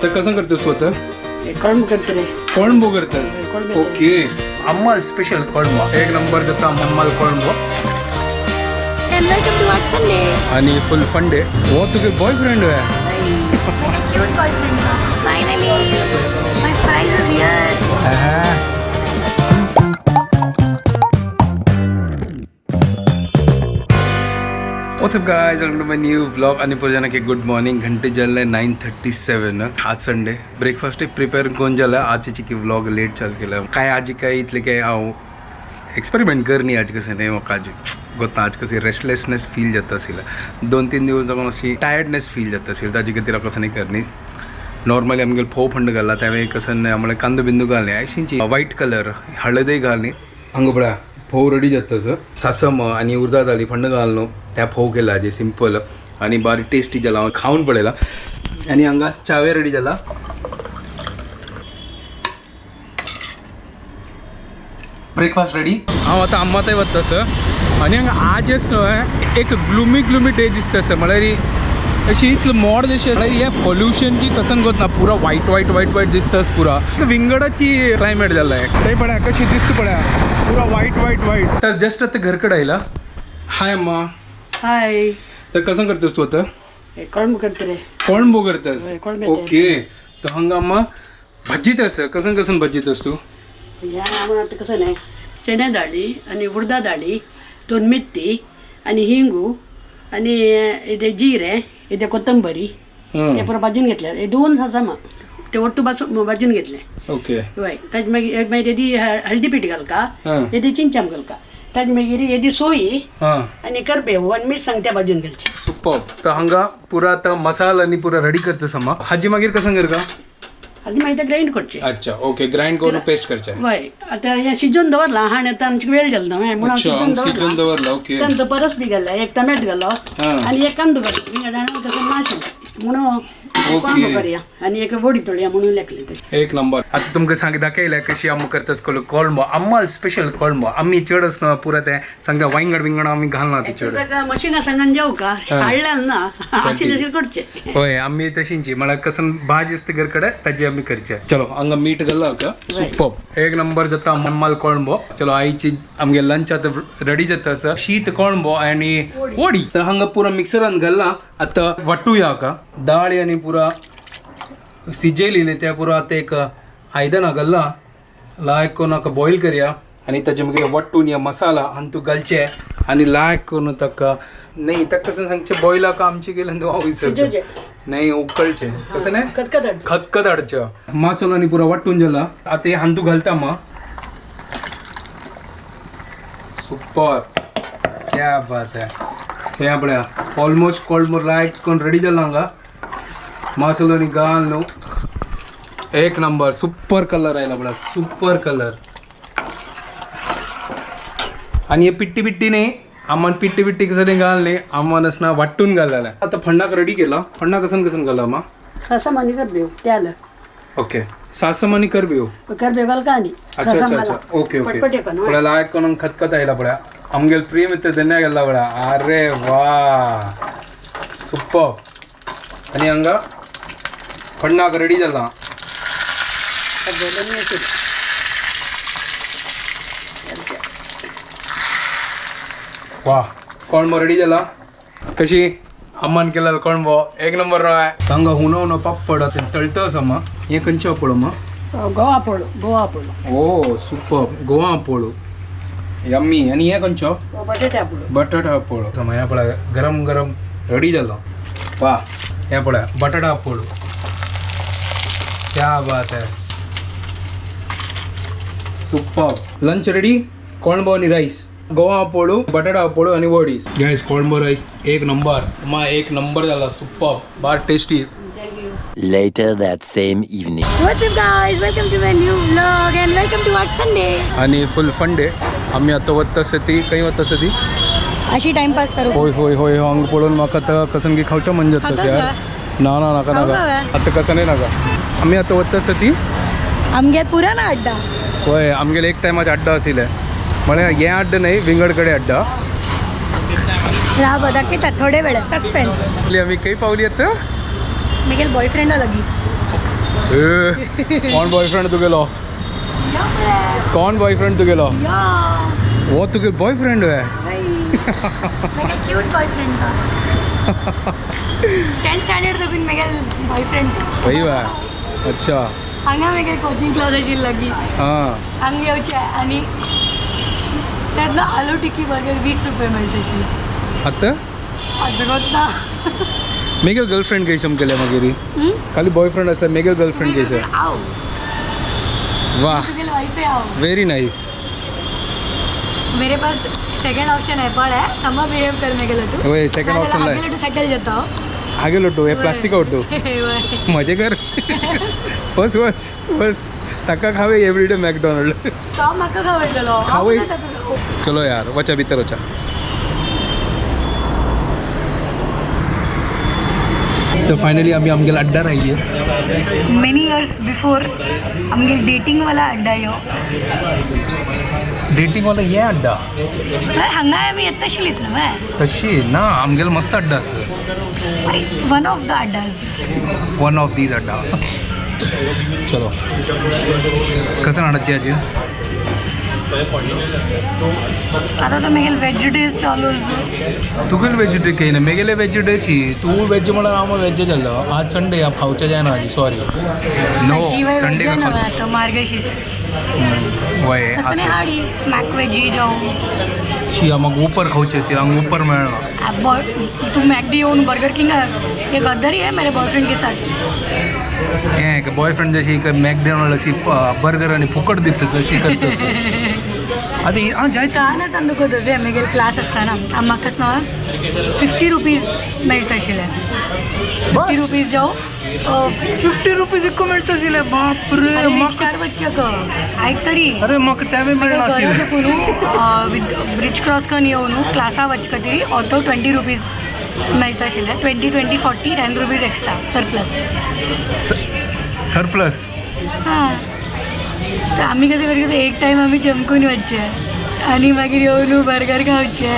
तर कसं करतेस तू आता? कळंब करते रे. कोळंबो करतेस? कोळंबो. ओके. अम्मा स्पेशल कोळंबो एक नंबर देता अम्माला कोळंबो And welcome to our Sunday. आणि फुल फंडे. वो तुझे बॉयफ्रेंड है? My cute boyfriend. Finally, my prize is here. What's up guys, welcome to my new vlog. आणि पूजा की गुड मॉर्निंग. घंटे जल्ले 9:37. आज संडे ब्रेकफास्ट प्रिपेअर करून झालं. आजची की व्लॉग लेट चाल केलं काय आजी काय इतले काय हांव एक्सपेरिमेंट करनी आज कशें न्ही म्हाका आज गोता आज कशी रेस्टलेसनेस फील जाता आशिल्लें 2-3 दिवस जावन अशी टायर्डनेस फील जाता आशिल्ली ताजे खातीर हांव कसं न्ही करनी. नॉर्मली आमगे फोव फंड घालला त्यावेळी कसं आमळे कांदो बिंदू घालने आयशींची व्हाईट कलर हळदय घालनी हांगा पळय फोव रेडी जाता सासम आणि उर्दा दाली फंड घालनो त्या फोव केला हाजे सिंपल आणि बारी टेस्टी जाला हांव खावन पळयला. आणि हांगा चावे रेडी जाला. Breakfast ready. हांव आतां अम्मा थंय वता सर. आनी हांगा आज न्हय एक ग्लुमी डे दिसता सर. म्हळ्यार अशी इतलें मोड जशें म्हळ्यार हें पोल्युशन की कसं करता पुरा वायट दिसतास पुरा विंगडाची क्लायमेट जालां. थंय पळया कशी दिसता पळया पुरा वायट. तर जस्ट आता घरकडे आयला. हाय अम्मा. हाय. तर कसं करतेस तू आता? कळंब करते रे. कोळंबो करतेस? होय, कोळंबो. ओके. तर हांगा अम्मा भाजीत कसं भाजीतस तू? ह्या आम्हाला आता कसं नाही चण्या डाळी आणि उडदा डाळी 2 मेथी आणि हिंगू आणि इथे जिरे इथे कोथंबरी ते पुरा भाजून घेतल्या. हे 2 सासमा ते वट्टू भाजून घेतले. ओके. होय. ताजे मागीर येदी हळदी पीठ घालका येदी चिंचाम घालका ताजे मागीर येदी सोयी आणि करपेव आणि मिरसांग त्या भाजून घालची. सुपर. तर हांगा पुरा आता मसाला आणि पुरा रेडी करतेस अम्मा. हाजी मागीर कसं करता? आधी मागीर ग्राइंड करचे. अच्छा ओके. ग्राइंड करून पेस्ट करचे. होय. आता हे शिजून दवरला हाणे आता आमची वेळ झाला ना म्हणून शिजून दवरला. ओके. त्यानंतर परस बी घालला एक टमॅट घालो आणि एक कांदो घालो कसं नाश म्हणून कोळंबो करूया आणि एक वडी तळया म्हणून लेखले तशी. एक नंबर. आता तुमकां सांग दाखयला कशी आम्ही करतास कोळंबो. अम्मा स्पेशल कोळंबो आम्ही चडच ना पुरा ते सांगा वांगड आम्ही घालना ते चड मशीना सांगान जेव का हाडल्यान ना अशी तशी करचे. होय आम्ही तशींची मला कसं भाजी असते घरकडे ताजी आम्ही करचे. चलो हांगा मीठ घालला का सुपर एक नंबर जाता अम्माल कोळंबो. चलो आईची आमगे लंच आता रेडी जाता असं शीत कोळंबो आणि वडी. तर हांगा पुरा मिक्सरान घालला. आता वाटूया का डाळ आणि पुरा शिजयलेले त्या पुरा आता एक आयदना घालला लायक करून नाका बॉईल करया आणि ताजे मागीर वट्टून या मसाला आणि तू घालचे आणि लायक करून ताका नाही ताका कसं सांगचे बॉयलाक आमचे गेले हांव विसरचे नाही उकळचे कसं नाही खतखत हाडच्या मसालो आणि पुरा वाटून जाला. आता हे हांतू घालता मा सुपर क्या बात है. हे आपल्या ऑलमोस्ट कोळंबो लायक करून रेडी जाला हांगा मसालो आणि घाल न्हू एक नंबर. सुपर कलर आयला बडा सुपर कलर. आणि हे पिट्टी नाही आम्हाला पिट्टी कसं घालणे आम्हाला ना वाटून घालायला. आता फंडाक रेडी केला. फंडा कसं घाला मा सासम आणि करबेव ते आलं. ओके. सासम आणि करबेव घाल का आणि अच्छा ओके पळ्या लायक करून खतखत आयला पळ्या आमगेल प्रेम येतं धन्या गेला पळ्या. अरे वा सुपर. आणि हांगा फंडाक रेडी जाला. वा कोळंबो रेडी जाला. कशी अम्मान केला कोळंबो एक नंबर आहे. हांगा हुनो पापड तळतस अम्मा हे खंयचे पळो मा? गोवा पोळो. ओ सुपर गोवा पोळो यम्मी. आणि हे खंयचो? बटाटा पोळो. ह्या पळय गरम रेडी जाला. वा हे पळय बटाटा पोळो. क्या बात है सुपर. Lunch ready. कोळंबो आणि राईस गोवा पोळो बटाटा पोळो आणि वडी. गाइस कोळंबो राईस एक नंबर मा एक नंबर झाला super bar tasty. Later that same evening. What's up, guys? Welcome to my new vlog and welcome to our Sunday. आणि फुल फंडे आम्ही आता वत्ता सती काही वत्ता सती अशी टाइमपास करू. होय हांग पळोवन म्हाका आता कसं की खावच्या मन जाता यार. ना नाका आता कसं नाही नाका. आम्ही आता वत्ता सती आमगे पुरा ना अड्डा. होय आमगेले एक टायमाचे अड्डा आशिल्ले म्हळ्यार हे अड्डा नाही विंगडकडे अड्डा. राहा दाखयतात थोडे वेळ सस्पेन्स. आम्ही काही पावली आता मिगेल बॉयफ्रेंडा लगी कोण बॉयफ्रेंड तुगेलो कोण बॉयफ्रेंड तुगेलो Yeah. वो तुगे बॉयफ्रेंड है मेरा क्यूट बॉयफ्रेंड था 10th स्टँडर्ड तकून मेगेल बॉयफ्रेंड वही वा अच्छा हांगा मेगे कोचिंग क्लास आशिल्ली लागीं हां हांगा येवचें आनी तेन्ना आलू टिक्की बर्गर 20 रुपये मेळटाशिल्ले आता आतां ना मेगेल गर्लफ्रेंड कैसम केले मागेरी खाली बॉयफ्रेंड असला मेगेल गर्लफ्रेंड कैसे आओ वाह तुगेल वाईफ आओ वेरी नाइस मेरे पास सेकंड ऑप्शन नेपाल है सम बिहेव करने के लिए तू ओए सेकंड ऑप्शन आगे लाय तू सेटल जाता हो आगे लोटो हे प्लास्टिक आवटो मजे कर बस बस बस तका खावे एवरीडे मॅकडॉनल्ड तो म्हाका खावयतलो खावय. चलो यार वचा भितर वचा तर फायनली आम्ही आमगेला अड्डा राहिली मेनी इयर्स बिफोर आमगे डेटिंग वाला अड्डा यो डेटिंग वाला ये अड्डा हांगा आमी येताशिल्लीत न्हय तशी ना आमगेला मस्त अड्डा आसा one of the addas one of these adda चलो कसं हाडची आजी आता तो मेगेल वेज डेज चालू तुगेल वेज डे काही ना मेगेले वेज डेची तू वेज म्हणून आम्हाला वेज झालं आज संडे आप खावच्या जाय ना आजी सॉरी नो संडे का खाऊ आता मार्गशीर्ष वय असं नाही हाडी मॅक वेजी जाऊ शी मग उपर खाऊचे असेल आम्ही उपर मिळणार तू मैकडी ओन बर्गर किंग ये गद्दारी है मेरे बॉयफ्रेंड के साथ हे का बॉयफ्रेंड जशी का मॅकडॉनल्ड अशी बर्गर आणि फुकट देतात तशी करतात आधी हां जायचं छानच अंदुको तुझे मेगेल क्लास असताना म्हाकाच ना 50 रुपीज मेळटाशिल्ले 50 रुपीज जाऊ 50 रुपीज इतकं मिळतं असेल बापरे मग चार बच्चे का ऐक तरी अरे मग त्यावेळी मिळणार असेल ब्रिज क्रॉस करून येऊन क्लासा वचका तरी ऑटो 20 रुपीज मेळटाशिल्ले 20 40 10 रुपीज एक्स्ट्रा सरप्लस सरप्लस हां तर आम्ही कसं करतो एक टाईम आम्ही चमकून वचचे आणि मागीर येऊन बर्गर खावचे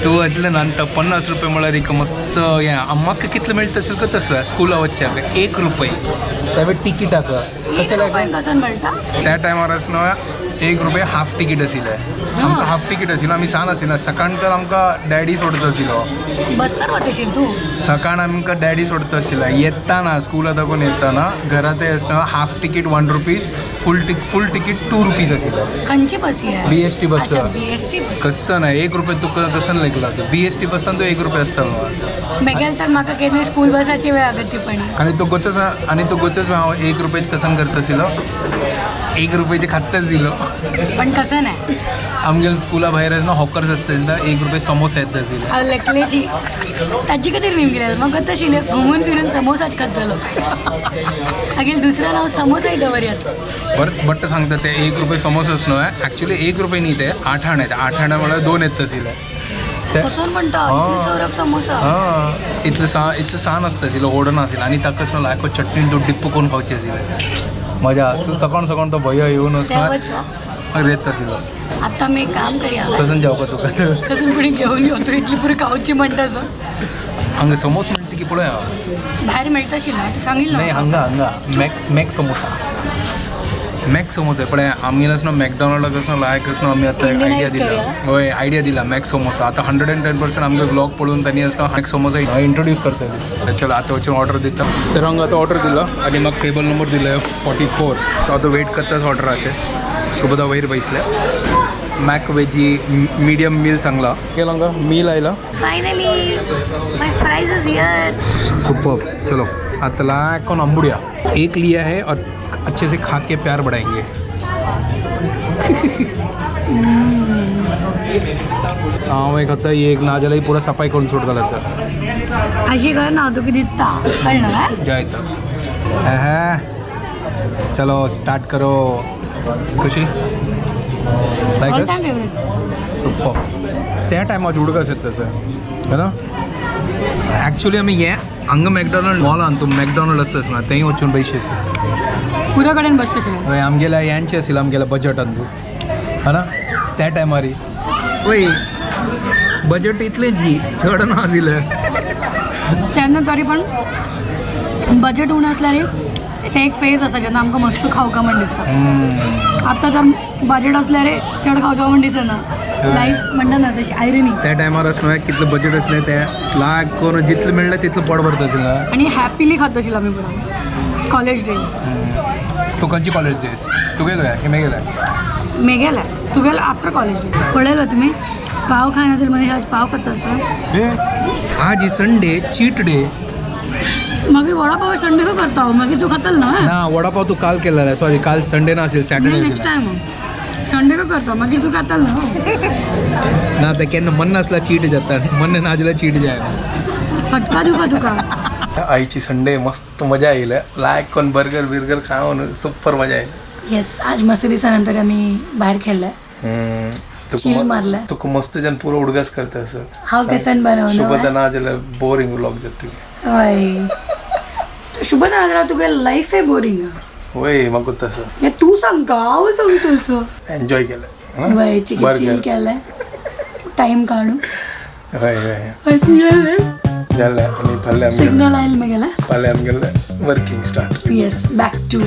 तू वाटलं ना तर 50 रुपये मला रिक मस्त या म्हाका कितलं मिळत असेल का तसलं स्कूला वच्च्या 1 रुपये त्यावेळी तिकीट टाकलं कसं लागलं कसं मेळटा त्या टायमार असणं 1 रुपये हाफ तिकीट आशिल्लें आमकां हाफ तिकीट आशिल्लें आमी सांग आशिल्लें सकाळ तर आमकां डॅडी सोडत आशिल्लो बसर वतशील तू सकाळ आमकां डॅडी सोडत आशिल्लें येताना स्कूला दाखवून येताना घरात असणं हाफ तिकीट 1 रुपीज फुल तिकीट 2 रुपीज आशिल्लें खंयची बस आहे BST बस BST बस कसं नाही 1 रुपये तुका कसं लागला तो BST बसान तो 1 रुपये आसतालो मेगेल तर म्हाका केन्ना स्कूल बसाची वेळ अगत्यपणी आणि तो गोतच हांव 1 रुपयाचे कसान करता आशिल्लो 1 रुपयाचे खात्ताच दिलो पण कसं नाही आमगेल स्कूला भायर आसना हॉकर्स आसता 1 रुपये समोसा येता आशिल्ले लेकलेची ताजी खातीर नेम गेले मग कत आशिल्ले घुमून फिरून समोसाच खातलो मागीर दुसरं नाव समोसाय दवरयात बट सांगता ते 1 रुपये समोसा असणं ॲक्च्युली 1 रुपये न्ही ते 8 आणे 8 आणे मला 2 येत आशिल्ले कसं म्हणटा इतले सौरभ समोसा हां इतलं सान आसता आशिल्लो ओडन आशिल्लो आनी ताकाच ना लायक चटणीन तो डिप्प करून खावची आशिल्लें मजा सकाळ तो भैया येऊन असणार येत आशिल्लो आता मी एक काम करूया कसं जाऊ का तुका कसं पुढे घेऊन येतो इतली पुरी खावची म्हणटा हांगा समोस मिळते की पळय भायर मेळटाशिल्लो तू सांगिल्लो नाही हांगा मॅक समोसा पण आम्ही असं मॅकडॉनल्ड कसं लायक असं आम्ही आता आयडिया दिला होय आयडिया दिला मॅक समोसा आता 110% आमचे ब्लॉग पळून त्यांनी असं मॅक समोसा इंट्रोड्यूस करता येईल चला आता वचून ऑर्डर दिता तर हांगा आता ऑर्डर दिला आणि मग टेबल नंबर दिला 44 सो आता वेट करताच ऑर्डराचे शुभदा वयर बसल्या मॅक वेजी मीडियम मील सांगला केला हांगा मील आयला finally my fries is here super चलो आता लायक कौन अंबुड़िया एक लिया है और अच्छे से खा के प्यार बढ़ाएंगे हाँ मैं कहता ये एक ना जला पूरा सफाई करून सोडता लगता अशी कर ना तू किती कळलं काय जायता चलो स्टार्ट करो कशी all like time favourite super त्या टायमार उडकस येत तसं है ना ॲक्च्युली आम्ही ये हांगा मॅकडॉनल्ड मॉल आणतो मॅकडॉनल्ड असतंच ना तेही वचून पैसे पुऱ्या कडेन बसतशील होय आमगेला यांचे असेल आमगेला बजेट अंदू है ना त्या टायमारी वय बजेट इतलें जी चड नाशिल्लें तेन्ना तरी पण बजेट उण असल्यार ते एक फेज आसा जेन्ना आमकां मस्त खावका म्हण दिसता. आतां तर बजेट असल्यार चड खावचो म्हण दिसना. लायफ म्हणटा ना तशी आयरनी. त्या टायमार असं कितलं बजेट असलें तें लाग करून जितलें मेळ्ळें तितलें पोट भरता आसलें. आणि हॅपिली खात आशिल्लो आमी पुरो कॉलेज डेज. तू खंयची कॉलेज डेज तू गेलो काय की गेला मेगेला तुगेला आफ्टर कॉलेज डेज पळयलो तुमी पाव खायना तरी म्हणजे आज पाव खाता आसता. आज ही संडे चीट डे. मागीर वडा पाव संडे को करता हांव मागीर तू खातल ना. ना वडापाव तू काल केलेला सॉरी काल संडे नासेल सॅटर्डे नेक्स्ट टायम संडे को करता मागीर तू खातल ना. ना ते केन्ना मन नासला चीट जाता मन ना जाल्यार चीट जायना. फटका दिवका तुका. आईची संडे मस्त मजा येईल लायक कोण बर्गर बिर्गर खाऊन सुपर मजा येईल. येस आज मस्त दिसानंतर आम्ही बाहेर खेळलाय. चिल मारलाय. तुका मस्त जन पुरो उडगास करता असं हांव केसन बनवलं शुभदा ना जाल्यार बोरिंग व्लॉग जाता तुगे. हय शुभ ना तुगे लाईफ आहे बोरिंग. वय म्हाका तसं हे तू सांगता हांव सांगतो असं. एन्जॉय केलं वय चिल केलाय टाइम काढू. हय हय जालें आनी फाल्यां आमी सिग्नल आयल मगेला. फाल्यां आमी गेले working start. Yes back to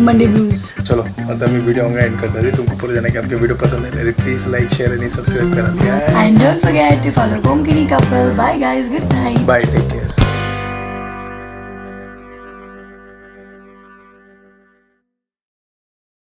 Monday blues. चलो आता मी वीडियो हांगा एंड करता. तुमकां पुरो जाणां की आमचे वीडियो पसंद आयले प्लीज लाईक शेअर आणि सबस्क्राईब करा. And don't forget to follow Konkini Couple. Bye guys, good night. Bye take care.